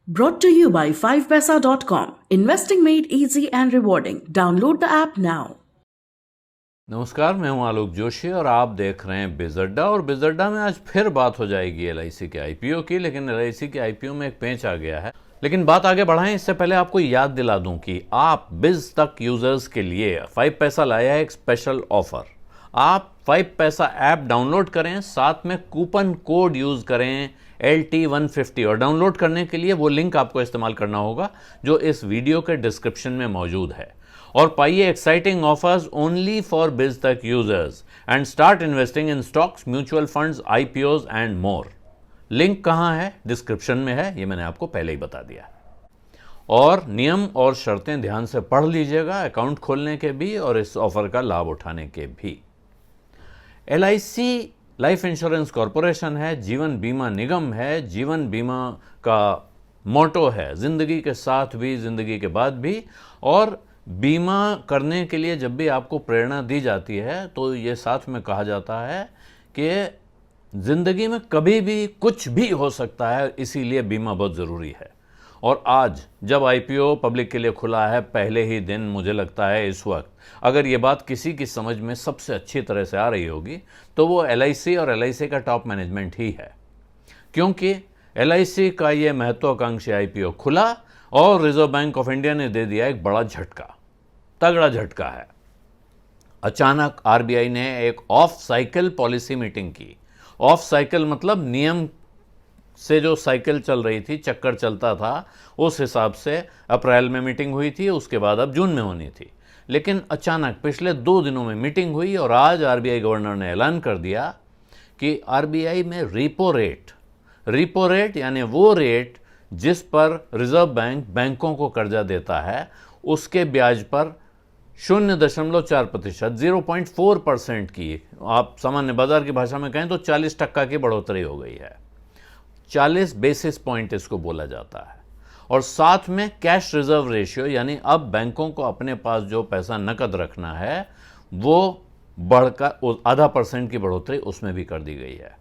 Brought to you by 5paisa.com. Investing made easy and rewarding. Download the app now. नमस्कार, मैं हूं आलोक जोशी और आप देख रहे हैं बिजअड्डा। और बिजअड्डा में आज फिर बात हो जाएगी एलआईसी के आईपीओ की, लेकिन एलआईसी के आईपीओ में एक पेंच आ गया है। लेकिन बात आगे बढ़ाएं इससे पहले आपको याद दिला दूं कि आप बिज तक यूजर्स के लिए 5 पैसा लाया है एक स्पेशल ऑफर। आप 5 पैसा ऐप डाउनलोड करें, साथ में कूपन कोड यूज करें LT150, और डाउनलोड करने के लिए वो लिंक आपको इस्तेमाल करना होगा जो इस वीडियो के डिस्क्रिप्शन में मौजूद है। और पाइए एक्साइटिंग ऑफर्स ओनली फॉर बिज तक users and start investing in stocks, mutual funds, IPOs and more. Link कहां है? डिस्क्रिप्शन में है, ये मैंने आपको पहले ही बता दिया। और नियम और शर्तें ध्यान से पढ़ लीजिएगा, अकाउंट खोलने के भी और इस ऑफर का लाभ उठाने के भी। LIC लाइफ इंश्योरेंस कॉरपोरेशन है, जीवन बीमा निगम है। जीवन बीमा का मोटो है जिंदगी के साथ भी, जिंदगी के बाद भी। और बीमा करने के लिए जब भी आपको प्रेरणा दी जाती है तो ये साथ में कहा जाता है कि जिंदगी में कभी भी कुछ भी हो सकता है, इसीलिए बीमा बहुत ज़रूरी है। और आज जब आईपीओ पब्लिक के लिए खुला है पहले ही दिन, मुझे लगता है इस वक्त अगर ये बात किसी की समझ में सबसे अच्छी तरह से आ रही होगी तो वो LIC और LIC का टॉप मैनेजमेंट ही है। क्योंकि LIC का ये महत्वाकांक्षी आईपीओ खुला और रिजर्व बैंक ऑफ इंडिया ने दे दिया एक बड़ा झटका, तगड़ा झटका है। अचानक RBI ने एक ऑफ साइकिल पॉलिसी मीटिंग की। ऑफ साइकिल मतलब नियम से जो साइकिल चल रही थी, चक्कर चलता था, उस हिसाब से अप्रैल में मीटिंग हुई थी, उसके बाद अब जून में होनी थी। लेकिन अचानक पिछले 2 दिनों में मीटिंग हुई और आज RBI गवर्नर ने ऐलान कर दिया कि RBI में रेपो रेट यानी वो रेट जिस पर रिजर्व बैंक बैंकों को कर्जा देता है, उसके ब्याज पर 0.4%, 0.4% की, आप सामान्य बाजार की भाषा में कहें तो 40% की बढ़ोतरी हो गई है। 40 बेसिस पॉइंट इसको बोला जाता है। और साथ में कैश रिजर्व रेशियो, यानी अब बैंकों को अपने पास जो पैसा नकद रखना है वो बढ़कर 0.5% की बढ़ोतरी उसमें भी कर दी गई है।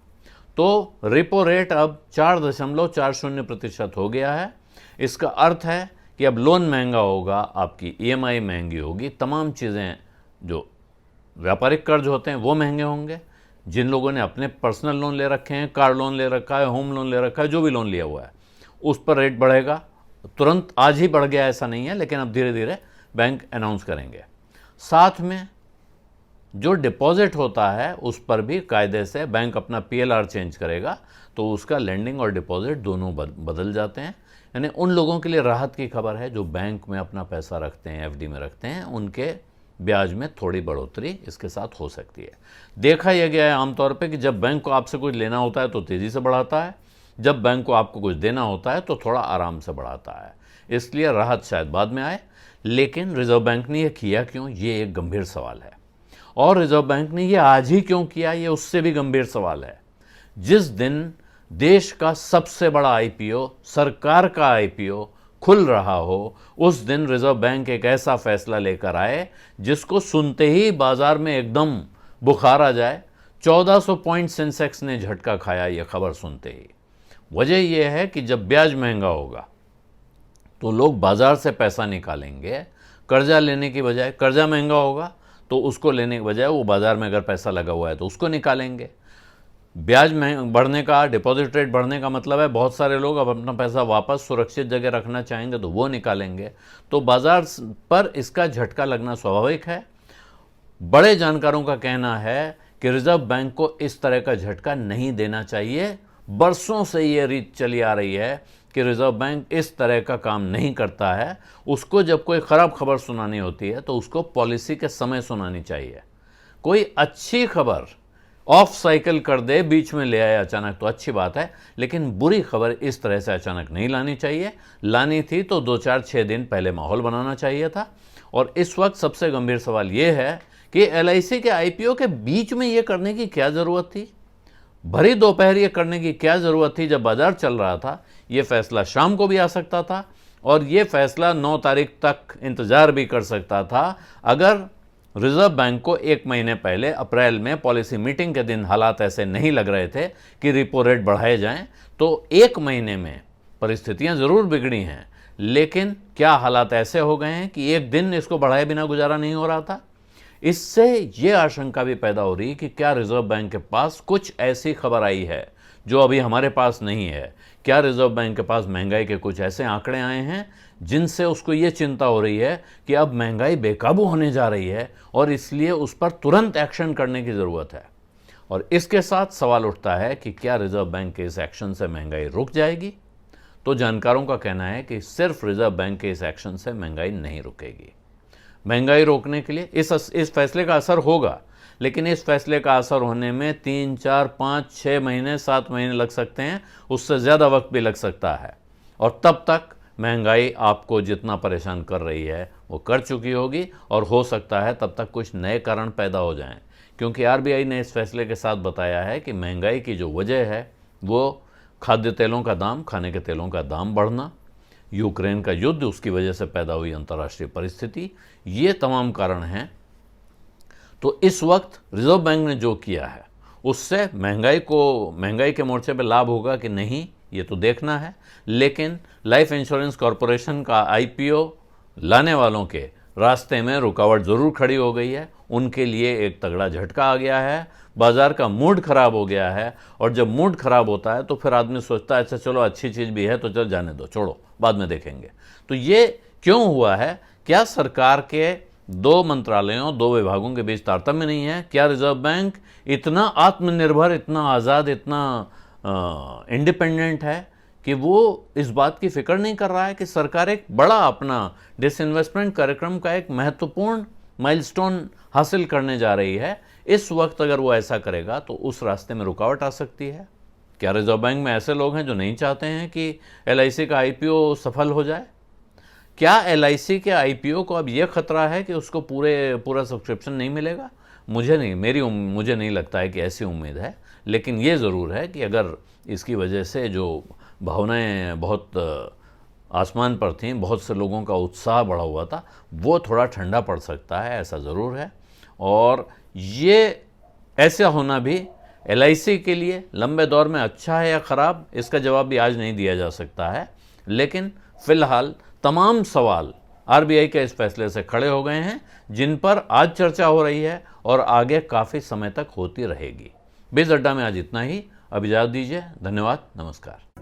तो रेपो रेट अब 4.40% हो गया है। इसका अर्थ है कि अब लोन महंगा होगा, आपकी EMI महंगी होगी, तमाम चीज़ें जो व्यापारिक कर्ज होते हैं वो महंगे होंगे। जिन लोगों ने अपने पर्सनल लोन ले रखे हैं, कार लोन ले रखा है, होम लोन ले रखा है, जो भी लोन लिया हुआ है, उस पर रेट बढ़ेगा। तुरंत आज ही बढ़ गया ऐसा नहीं है, लेकिन अब धीरे धीरे बैंक अनाउंस करेंगे। साथ में जो डिपॉजिट होता है उस पर भी कायदे से बैंक अपना PLR चेंज करेगा, तो उसका लेंडिंग और डिपॉजिट दोनों बदल जाते हैं। यानी उन लोगों के लिए राहत की खबर है जो बैंक में अपना पैसा रखते हैं, FD में रखते हैं, उनके ब्याज में थोड़ी बढ़ोतरी इसके साथ हो सकती है। देखा यह गया है आमतौर पे कि जब बैंक को आपसे कुछ लेना होता है तो तेज़ी से बढ़ाता है, जब बैंक को आपको कुछ देना होता है तो थोड़ा आराम से बढ़ाता है। इसलिए राहत शायद बाद में आए। लेकिन रिजर्व बैंक ने यह किया क्यों, ये एक गंभीर सवाल है। और रिजर्व बैंक ने यह आज ही क्यों किया, ये उससे भी गंभीर सवाल है। जिस दिन देश का सबसे बड़ा आईपीओ, सरकार का आईपीओ खुल रहा हो, उस दिन रिजर्व बैंक एक ऐसा फैसला लेकर आए जिसको सुनते ही बाजार में एकदम बुखार आ जाए। 1400 पॉइंट सेंसेक्स ने झटका खाया ये खबर सुनते ही। वजह यह है कि जब ब्याज महंगा होगा तो लोग बाजार से पैसा निकालेंगे, कर्जा लेने की बजाय। कर्जा महंगा होगा तो उसको लेने के बजाय वो बाजार में अगर पैसा लगा हुआ है तो उसको निकालेंगे। ब्याज में बढ़ने का, डिपॉजिट रेट बढ़ने का मतलब है बहुत सारे लोग अब अपना पैसा वापस सुरक्षित जगह रखना चाहेंगे तो वो निकालेंगे। तो बाजार पर इसका झटका लगना स्वाभाविक है। बड़े जानकारों का कहना है कि रिजर्व बैंक को इस तरह का झटका नहीं देना चाहिए। बरसों से ये रीत चली आ रही है कि रिजर्व बैंक इस तरह का काम नहीं करता है। उसको जब कोई ख़राब खबर सुनानी होती है तो उसको पॉलिसी के समय सुनानी चाहिए। कोई अच्छी खबर ऑफ साइकिल कर दे, बीच में ले आए अचानक, तो अच्छी बात है, लेकिन बुरी खबर इस तरह से अचानक नहीं लानी चाहिए। लानी थी तो 2-4-6 दिन पहले माहौल बनाना चाहिए था। और इस वक्त सबसे गंभीर सवाल यह है कि LIC के IPO के बीच में ये करने की क्या ज़रूरत थी? भरी दोपहर ये करने की क्या ज़रूरत थी जब बाजार चल रहा था? ये फैसला शाम को भी आ सकता था और ये फैसला 9 तारीख तक इंतज़ार भी कर सकता था अगर रिजर्व बैंक को 1 महीने पहले अप्रैल में पॉलिसी मीटिंग के दिन हालात ऐसे नहीं लग रहे थे कि रेपो रेट बढ़ाए जाएं, तो 1 महीने में परिस्थितियां ज़रूर बिगड़ी हैं, लेकिन क्या हालात ऐसे हो गए हैं कि एक दिन इसको बढ़ाए बिना गुजारा नहीं हो रहा था। इससे ये आशंका भी पैदा हो रही है कि क्या रिजर्व बैंक के पास कुछ ऐसी खबर आई है जो अभी हमारे पास नहीं है। क्या रिजर्व बैंक के पास महंगाई के कुछ ऐसे आंकड़े आए हैं जिनसे उसको ये चिंता हो रही है कि अब महंगाई बेकाबू होने जा रही है और इसलिए उस पर तुरंत एक्शन करने की ज़रूरत है। और इसके साथ सवाल उठता है कि क्या रिजर्व बैंक के इस एक्शन से महंगाई रुक जाएगी। तो जानकारों का कहना है कि सिर्फ रिजर्व बैंक के इस एक्शन से महंगाई नहीं रुकेगी। महंगाई रोकने के लिए इस फैसले का असर होगा, लेकिन इस फैसले का असर होने में 3, 4, 5, 6 महीने, 7 महीने लग सकते हैं, उससे ज़्यादा वक्त भी लग सकता है। और तब तक महंगाई आपको जितना परेशान कर रही है वो कर चुकी होगी, और हो सकता है तब तक कुछ नए कारण पैदा हो जाएं, क्योंकि आरबीआई ने इस फैसले के साथ बताया है कि महंगाई की जो वजह है वो खाद्य तेलों का दाम, खाने के तेलों का दाम बढ़ना, यूक्रेन का युद्ध, उसकी वजह से पैदा हुई अंतर्राष्ट्रीय परिस्थिति, ये तमाम कारण हैं। तो इस वक्त रिजर्व बैंक ने जो किया है उससे महंगाई के मोर्चे पे लाभ होगा कि नहीं, ये तो देखना है। लेकिन लाइफ इंश्योरेंस कॉरपोरेशन का आईपीओ लाने वालों के रास्ते में रुकावट ज़रूर खड़ी हो गई है। उनके लिए एक तगड़ा झटका आ गया है, बाजार का मूड खराब हो गया है। और जब मूड खराब होता है तो फिर आदमी सोचता है अच्छा चलो अच्छी चीज़ भी है तो चल जाने दो, छोड़ो बाद में देखेंगे। तो ये क्यों हुआ है? क्या सरकार के 2 मंत्रालयों, 2 विभागों के बीच तारतम्य नहीं है? क्या रिजर्व बैंक इतना आत्मनिर्भर, इतना आज़ाद, इतना इंडिपेंडेंट है कि वो इस बात की फिक्र नहीं कर रहा है कि सरकार एक बड़ा अपना डिसइन्वेस्टमेंट कार्यक्रम का एक महत्वपूर्ण माइलस्टोन हासिल करने जा रही है? इस वक्त अगर वो ऐसा करेगा तो उस रास्ते में रुकावट आ सकती है। क्या रिजर्व बैंक में ऐसे लोग हैं जो नहीं चाहते हैं कि एलआईसी का आईपीओ सफल हो जाए? क्या एलआईसी के आईपीओ को अब ये खतरा है कि उसको पूरा सब्सक्रिप्शन नहीं मिलेगा? मुझे नहीं लगता है कि ऐसी उम्मीद है। लेकिन ये ज़रूर है कि अगर इसकी वजह से जो भावनाएं बहुत आसमान पर थीं, बहुत से लोगों का उत्साह बढ़ा हुआ था, वो थोड़ा ठंडा पड़ सकता है, ऐसा ज़रूर है। और ये ऐसा होना भी एलआईसी के लिए लंबे दौर में अच्छा है या ख़राब, इसका जवाब भी आज नहीं दिया जा सकता है। लेकिन फ़िलहाल तमाम सवाल आरबीआई के इस फैसले से खड़े हो गए हैं, जिन पर आज चर्चा हो रही है और आगे काफ़ी समय तक होती रहेगी। बिज़ अड्डा में आज इतना ही। अब इजाज़त दीजिए। धन्यवाद। नमस्कार।